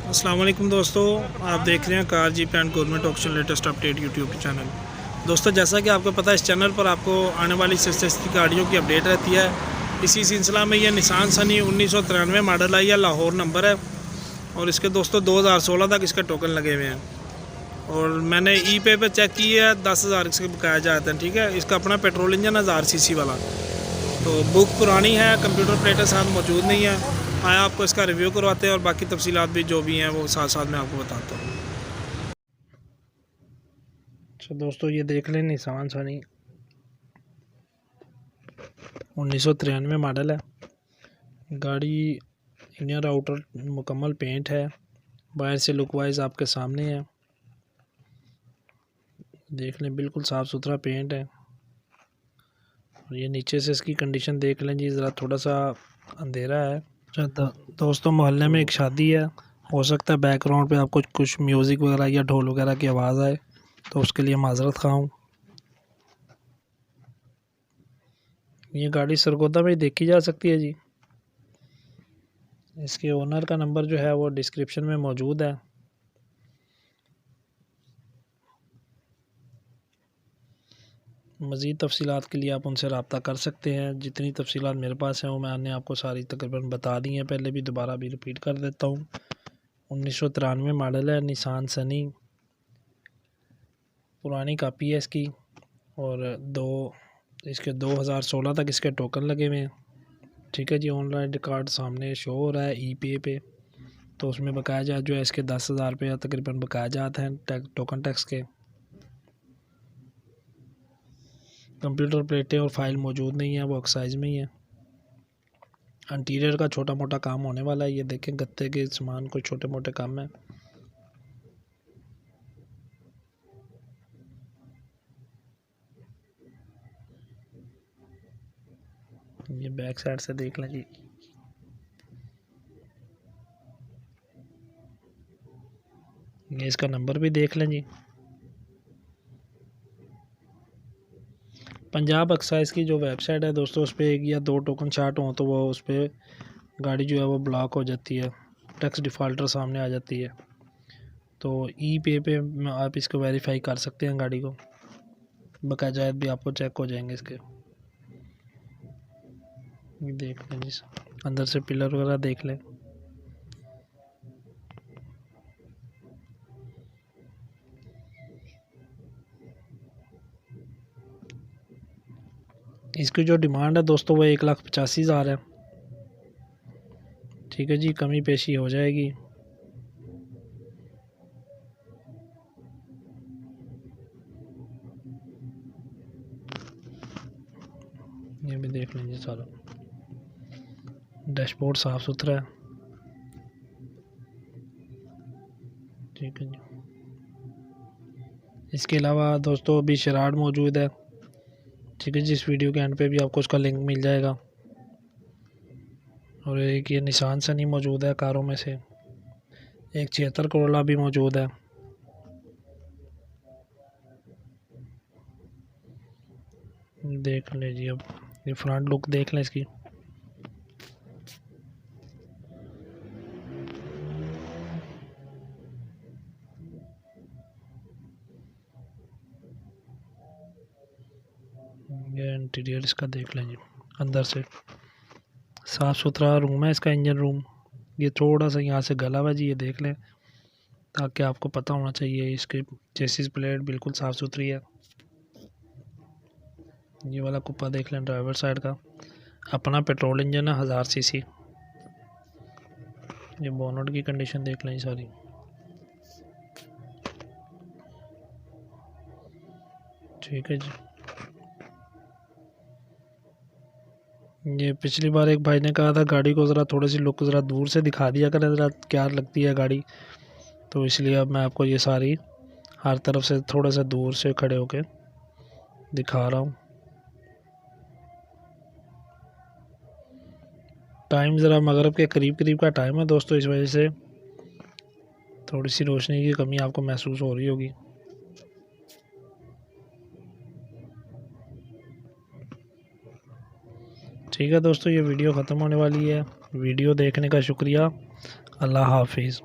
अस्सलाम वालेकुम दोस्तों, आप देख रहे हैं car jeep and government auction latest update YouTube channel. दोस्तों, जैसा कि आपको पता है, इस चैनल पर आपको आने वाली सस्ती गाड़ियों की अपडेट रहती है। इसी सिलसिला में ये निसान सनी 1993 मॉडल आई है, लाहौर नंबर है और इसके दोस्तों 2016 तक इसके टोकन लगे हुए हैं। और मैंने ई पे चेक की है, 10,000 इसके बकाया जाते हैं। ठीक है, इसका अपना पेट्रोल इंजन है 1000 सीसी वाला। तो बुक पुरानी है, कंप्यूटर प्लेटें साथ मौजूद नहीं है। आया आपको इसका रिव्यू करवाते हैं और बाकी तफसीलात भी जो भी हैं वो साथ साथ में आपको बताता हूँ। तो दोस्तों, ये देख लें, निसान सनी 1993 मॉडल है। गाड़ी इंजन आउटर मुकम्मल पेंट है, बाहर से लुक वाइज आपके सामने है। देख लें, बिल्कुल साफ़ सुथरा पेंट है। और ये नीचे से इसकी कंडीशन देख लें जी, ज़रा थोड़ा सा अंधेरा है। दोस्तों, मोहल्ले में एक शादी है, हो सकता है बैकग्राउंड पे आपको कुछ म्यूज़िक वगैरह या ढोल वगैरह की आवाज़ आए, तो उसके लिए माजरत खा हूँ। ये गाड़ी सरगोदा में देखी जा सकती है जी। इसके ओनर का नंबर जो है वो डिस्क्रिप्शन में मौजूद है। मज़ीद तफसीलात के लिए आप उनसे रब्ता कर सकते हैं। जितनी तफसीलात मेरे पास हैं वो मैंने आपको सारी तकरीबन बता दी हैं, पहले भी दोबारा भी रिपीट कर देता हूँ। 1993 मॉडल है, निसान सनी, पुरानी कापी है इसकी। और इसके 2016 तक इसके टोकन लगे हुए हैं। ठीक है जी, ऑनलाइन रिकॉर्ड सामने शो हो रहा है ई पे। तो उसमें बकाया जात जो है इसके 10,000 रुपये तकरीबन बकाया जाते हैं टोकन टैक्स के। कंप्यूटर प्लेटें और फाइल मौजूद नहीं है, वो एक्साइज में ही है। इंटीरियर का छोटा मोटा काम होने वाला है। ये देखें, गत्ते के सामान कोई छोटे मोटे काम है। ये बैक साइड से देख लें जी। ये इसका नंबर भी देख लें जी। पंजाब एक्साइज की जो वेबसाइट है दोस्तों, उस पर 1 या 2 टोकन शार्ट हों तो वो उस पर गाड़ी जो है वो ब्लॉक हो जाती है, टैक्स डिफ़ॉल्टर सामने आ जाती है। तो ई पे आप इसको वेरीफाई कर सकते हैं गाड़ी को, बकायदा भी आपको चेक हो जाएंगे इसके। देख लें जी, अंदर से पिलर वगैरह देख लें। इसकी जो डिमांड है दोस्तों वो 1,85,000 है। ठीक है जी, कमी पेशी हो जाएगी। ये भी देख लीजिए, सारा डैशबोर्ड साफ़ सुथरा है। ठीक है जी, इसके अलावा दोस्तों अभी शराड मौजूद है। ठीक है जी, इस वीडियो के एंड पे भी आपको उसका लिंक मिल जाएगा। और एक ये निसान सनी मौजूद है कारों में से, एक 76 करोला भी मौजूद है। देख लीजिए, अब ये फ्रंट लुक देख लें इसकी। ये इंटीरियर इसका देख लें जी, अंदर से साफ़ सुथरा रूम है इसका, इंजन रूम। ये थोड़ा सा यहाँ से गला हुआ जी, ये देख लें, ताकि आपको पता होना चाहिए। इसकी चेसिस प्लेट बिल्कुल साफ़ सुथरी है। ये वाला कुप्पा देख लें ड्राइवर साइड का, अपना पेट्रोल इंजन है 1000 सीसी। ये बोनट की कंडीशन देख लें सारी। ठीक है जी, ये पिछली बार एक भाई ने कहा था गाड़ी को ज़रा थोड़ी सी लुक ज़रा दूर से दिखा दिया करें, ज़रा क्या लगती है गाड़ी। तो इसलिए अब मैं आपको ये सारी हर तरफ से थोड़ा सा दूर से खड़े होके दिखा रहा हूँ। टाइम ज़रा मगरिब के करीब करीब का टाइम है दोस्तों, इस वजह से थोड़ी सी रोशनी की कमी आपको महसूस हो रही होगी। ठीक है दोस्तों, ये वीडियो ख़त्म होने वाली है। वीडियो देखने का शुक्रिया। अल्लाह हाफिज़।